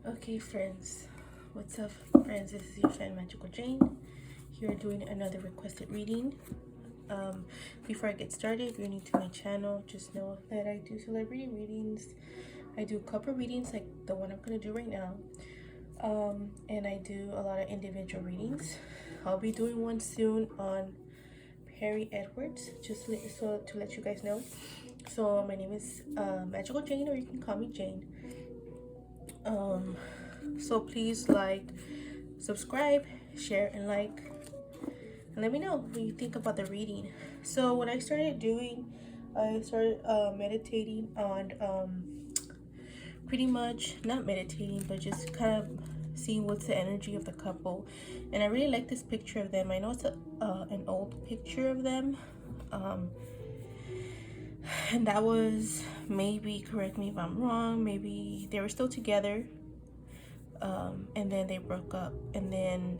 Okay, friends, what's up, friends? This is your friend Magical Jane here doing another requested reading. Before I get started, if you're new to my channel, just know that I do celebrity readings. I do couple readings like the one I'm gonna do right now, and I do a lot of individual readings. I'll be doing one soon on Perry Edwards, to let you guys know. So my name is Magical Jane, or you can call me Jane. So please like, subscribe, share, and like, and let me know what you think about the reading. So what I started doing, I started meditating on pretty much not meditating, but just kind of seeing what's the energy of the couple. And I really like this picture of them. I know it's an old picture of them, and that was, maybe correct me if I'm wrong, maybe they were still together, and then they broke up, and then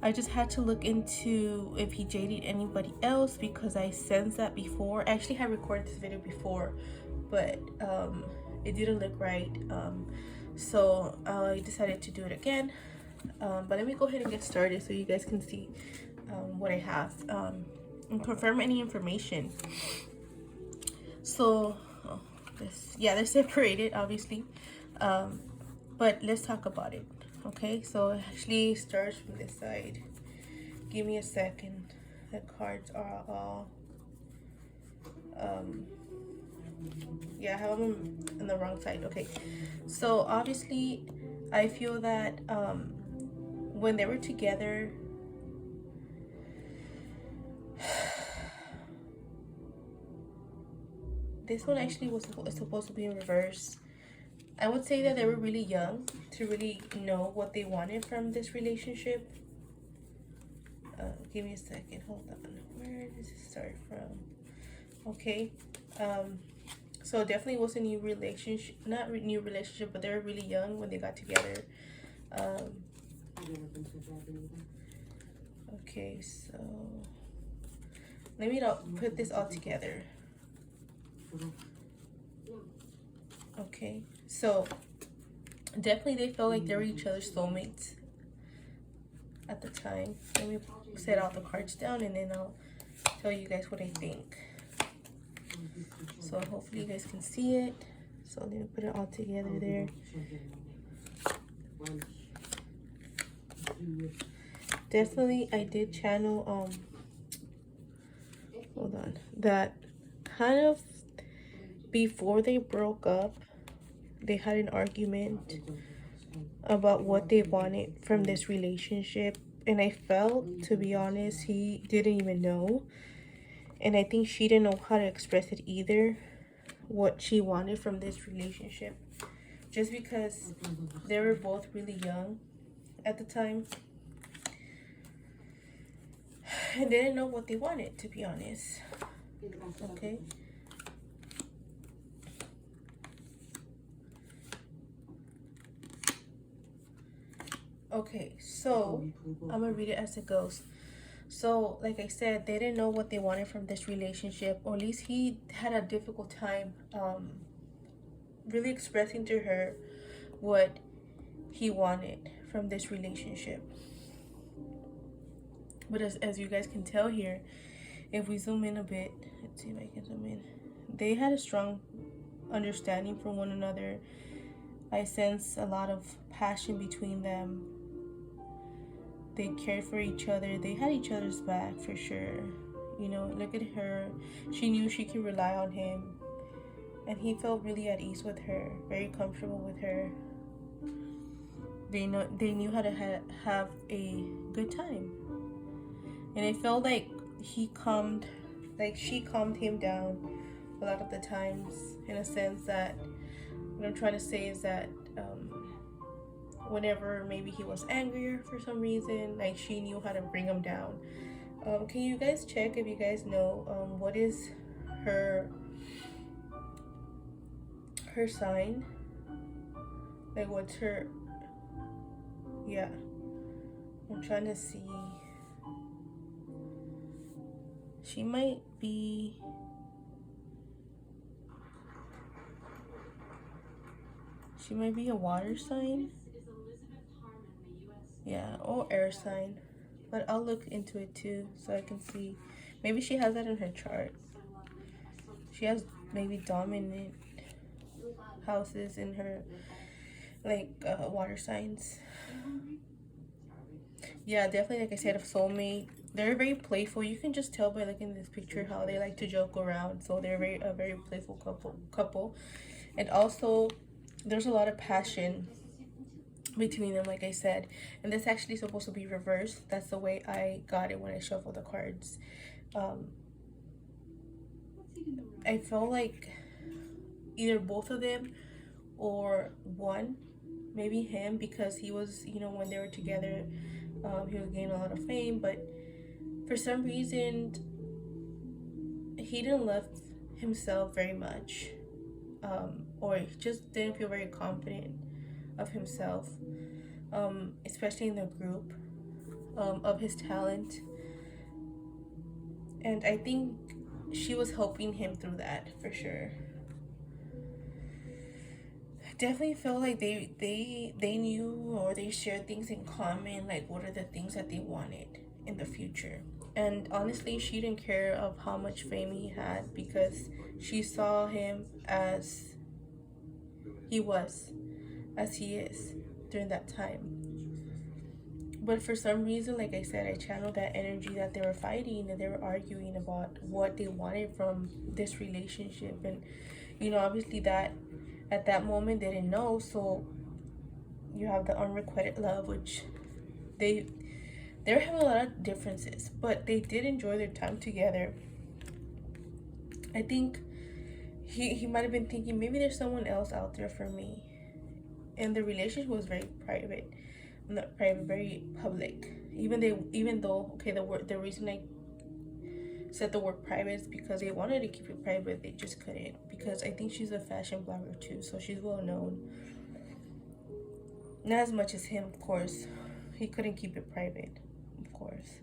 I just had to look into if he dated anybody else, because I sensed that before. I actually had recorded this video before, but it didn't look right, so I decided to do it again. But let me go ahead and get started so you guys can see what I have, and confirm any information. So they're separated, obviously, but let's talk about it. Okay, so it actually starts from this side. Give me a second. The cards are all I have them on the wrong side. Okay, so obviously I feel that when they were together, this one actually was supposed to be in reverse. I would say that they were really young to really know what they wanted from this relationship. Give me a second, hold on. Where does it start from? Okay, so definitely was a new relationship, not new relationship, but they were really young when they got together. Okay, so let me put this all together. Okay, so definitely they felt like they were each other's soulmates at the time. Let me set all the cards down, and then I'll tell you guys what I think. So hopefully you guys can see it. So let me put it all together there. Definitely I did channel hold on, that kind of before they broke up, they had an argument about what they wanted from this relationship, and I felt, to be honest, he didn't even know, and I think she didn't know how to express it either, what she wanted from this relationship, just because they were both really young at the time, and they didn't know what they wanted, to be honest. Okay, okay, so I'm gonna read it as it goes. So like I said, they didn't know what they wanted from this relationship, or at least he had a difficult time really expressing to her what he wanted from this relationship. But as you guys can tell here, if we zoom in a bit, let's see if I can zoom in, they had a strong understanding for one another. I sense a lot of passion between them. They cared for each other. They had each other's back for sure. You know, look at her. She knew she could rely on him, and he felt really at ease with her, very comfortable with her. They knew how to have a good time, and it felt like she calmed him down a lot of the times, in a sense that what I'm trying to say is that whenever maybe he was angrier for some reason, like, she knew how to bring him down. Can you guys check if you guys know what is her sign? Like, what's her, yeah, I'm trying to see. She might be, She might be a water sign. Yeah, or air sign. But I'll look into it too so I can see. Maybe she has that in her chart. She has maybe dominant houses in her, like, water signs. Yeah, definitely, like I said, a soulmate. They're very playful. You can just tell by looking at this picture how they like to joke around. So they're a very playful couple. And also, there's a lot of passion between them, like I said. And this actually supposed to be reversed. That's the way I got it when I shuffled the cards. I felt like either both of them or one, maybe him, because he was, when they were together, he was gaining a lot of fame, but for some reason he didn't love himself very much, or he just didn't feel very confident of himself, especially in the group, of his talent. And I think she was helping him through that for sure. Definitely feel like they knew, or they shared things in common, like what are the things that they wanted in the future. And honestly, she didn't care of how much fame he had, because she saw him as he was, as he is during that time. But for some reason, like I said, I channeled that energy that they were fighting and they were arguing about what they wanted from this relationship. And obviously that at that moment they didn't know. So you have the unrequited love, which they're having a lot of differences, but they did enjoy their time together. I think he might have been thinking, maybe there's someone else out there for me. And the relationship was very private, not private, very public. Even though okay, the reason I said the word private is because they wanted to keep it private, they just couldn't, because I think she's a fashion blogger too, so she's well known. Not as much as him, of course. He couldn't keep it private, of course.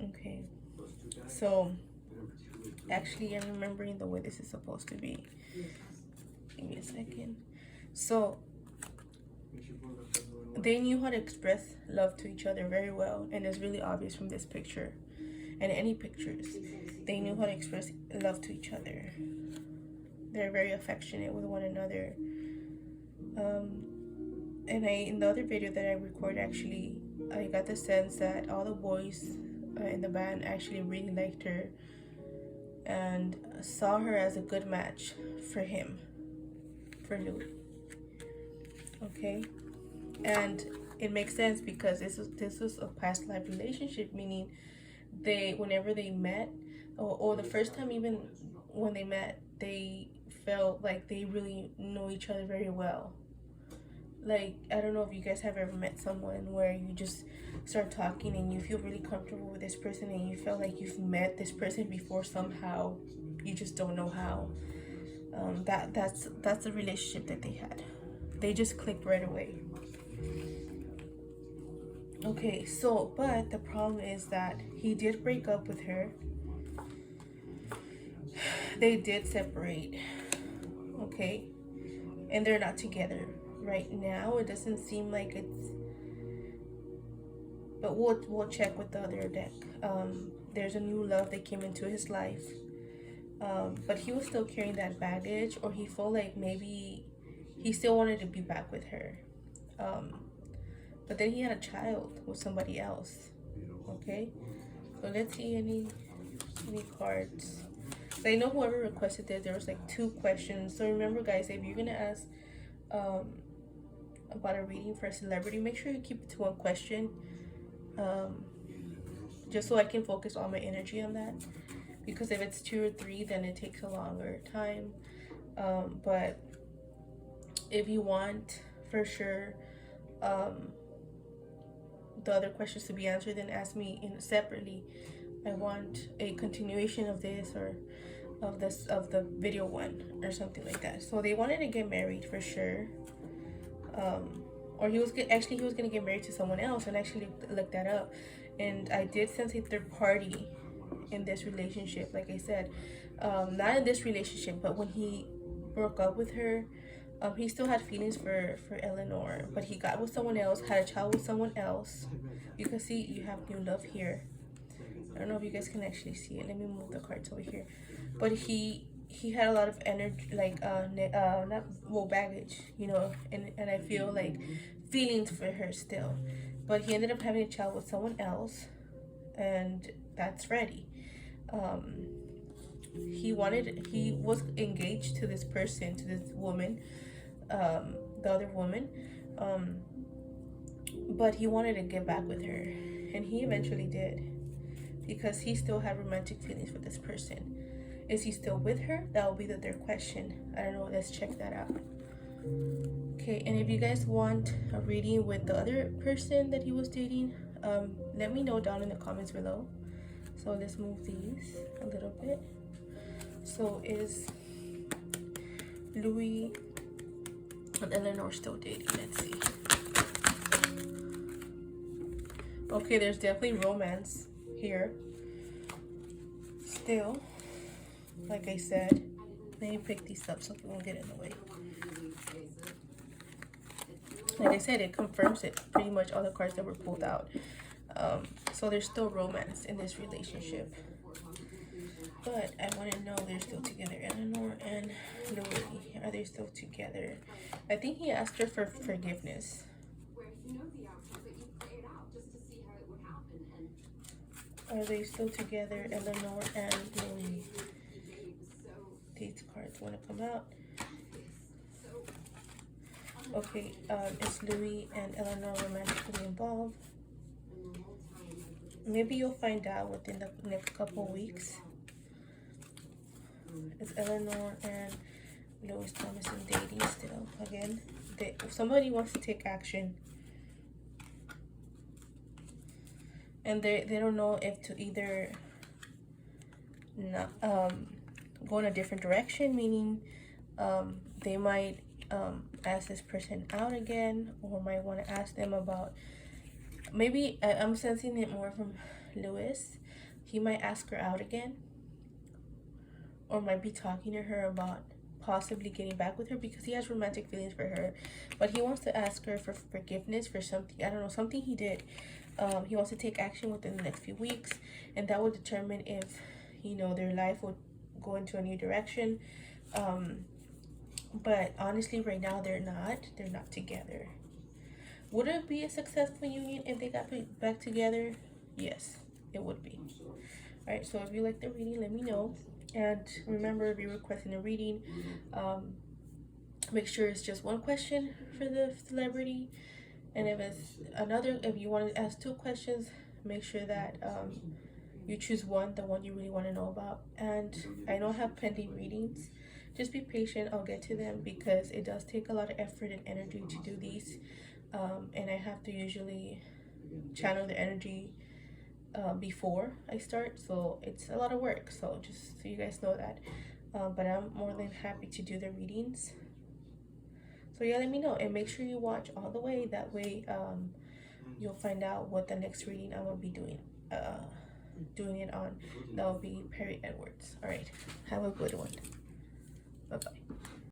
Okay, so actually I'm remembering the way this is supposed to be. Give me a second. So they knew how to express love to each other very well, and it's really obvious from this picture and any pictures. They knew how to express love to each other. They're very affectionate with one another. And in the other video that I recorded, actually, I got the sense that all the boys in the band actually really liked her and saw her as a good match for him, for Louis. Okay, and it makes sense because this was a past life relationship, meaning whenever they met, or the first time even when they met, they felt like they really know each other very well. Like, I don't know if you guys have ever met someone where you just start talking and you feel really comfortable with this person and you feel like you've met this person before somehow, you just don't know how. That's the relationship that they had. They just clicked right away. Okay, so but the problem is that he did break up with her. They did separate. Okay, and they're not together right now. It doesn't seem like it's, but we'll check with the other deck. There's a new love that came into his life, but he was still carrying that baggage, or he felt like maybe he still wanted to be back with her, but then he had a child with somebody else. Okay, so let's see any cards. So I know whoever requested this, there was like 2 questions. So remember, guys, if you're gonna ask about a reading for a celebrity, make sure you keep it to 1 question, just so I can focus all my energy on that, because if it's 2 or 3, then it takes a longer time. But if you want for sure the other questions to be answered, then ask me separately. I want a continuation of this, or of the video 1, or something like that. So they wanted to get married for sure, or he was gonna get married to someone else, and actually looked that up, and I did sense a third party in this relationship. Like I said, not in this relationship, but when he broke up with her, He still had feelings for Eleanor, but he got with someone else, had a child with someone else. You can see you have new love here. I don't know if you guys can actually see it. Let me move the cards over here. But he had a lot of energy, like not well baggage, you know, and I feel like feelings for her still. But he ended up having a child with someone else, and that's ready. He was engaged to this person, to this woman, the other woman, but he wanted to get back with her, and he eventually did, because he still had romantic feelings for this person. Is he still with her? That will be the third question. I don't know. Let's check that out. Okay, and if you guys want a reading with the other person that he was dating, let me know down in the comments below. So let's move these a little bit. So is Louis and Eleanor still dating? Let's see. Okay, there's definitely romance here. Still, like I said, let me pick these up so it won't get in the way. Like I said, it confirms it, pretty much all the cards that were pulled out. So there's still romance in this relationship. But I want to know they're still together. Eleanor and Louis, are they still together? I think he asked her for forgiveness. Are they still together, Eleanor and Louis? These cards want to come out. Okay, is Louis and Eleanor romantically involved? Maybe you'll find out within the next couple weeks. Is Eleanor and Louis Tomlinson dating still? Again, somebody wants to take action. And they don't know if to either not, go in a different direction, meaning they might ask this person out again, or might want to ask them about, maybe I'm sensing it more from Louis. He might ask her out again, or might be talking to her about possibly getting back with her, because he has romantic feelings for her, but he wants to ask her for forgiveness for something, I don't know, something he did. He wants to take action within the next few weeks, and that will determine if, you know, their life would go into a new direction. But honestly, right now they're not together. Would it be a successful union if they got back together? Yes, it would be. All right, so if you like the reading, let me know. And remember, if you're requesting a reading, make sure it's just one question for the celebrity. And if you want to ask 2 questions, make sure that you choose the one you really want to know about. And I know I have pending readings. Just be patient, I'll get to them, because it does take a lot of effort and energy to do these. And I have to usually channel the energy before I start, so it's a lot of work, so just so you guys know that. But I'm more than happy to do the readings. So yeah, let me know, and make sure you watch all the way. That way you'll find out what the next reading I'm gonna be doing it on. That will be Perry Edwards. All right, have a good one. Bye bye.